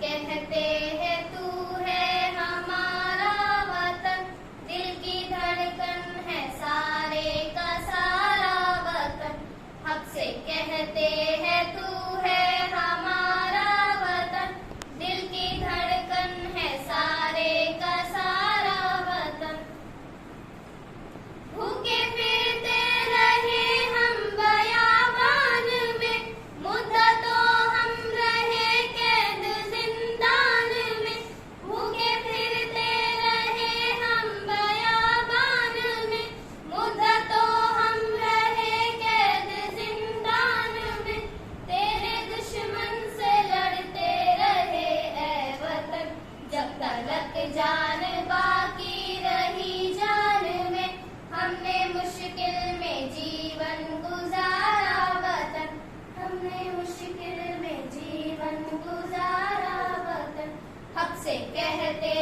कहते हैं तू है हमारा वतन, दिल की धड़कन है सारे का सारा वतन। हक से कहते हैं तू है हमारा वतन, दिल की धड़कन है सारे का सारा वतन। भूखे फिरते रहे हम बयाबान में, मुद्दा तो हम रहे कैद जिंदान में। भूखे फिरते रहे हम बयाबान में, मुद्दा तो हम रहे कैद जिंदान में। तेरे दुश्मन से लड़ते रहे ऐ वतन, जब तलक जान बाकी रही जान में। हमने मुश्किल में जीवन गुजारा वतन, हमने मुश्किल में जीवन गुजारा वतन। हक से कहते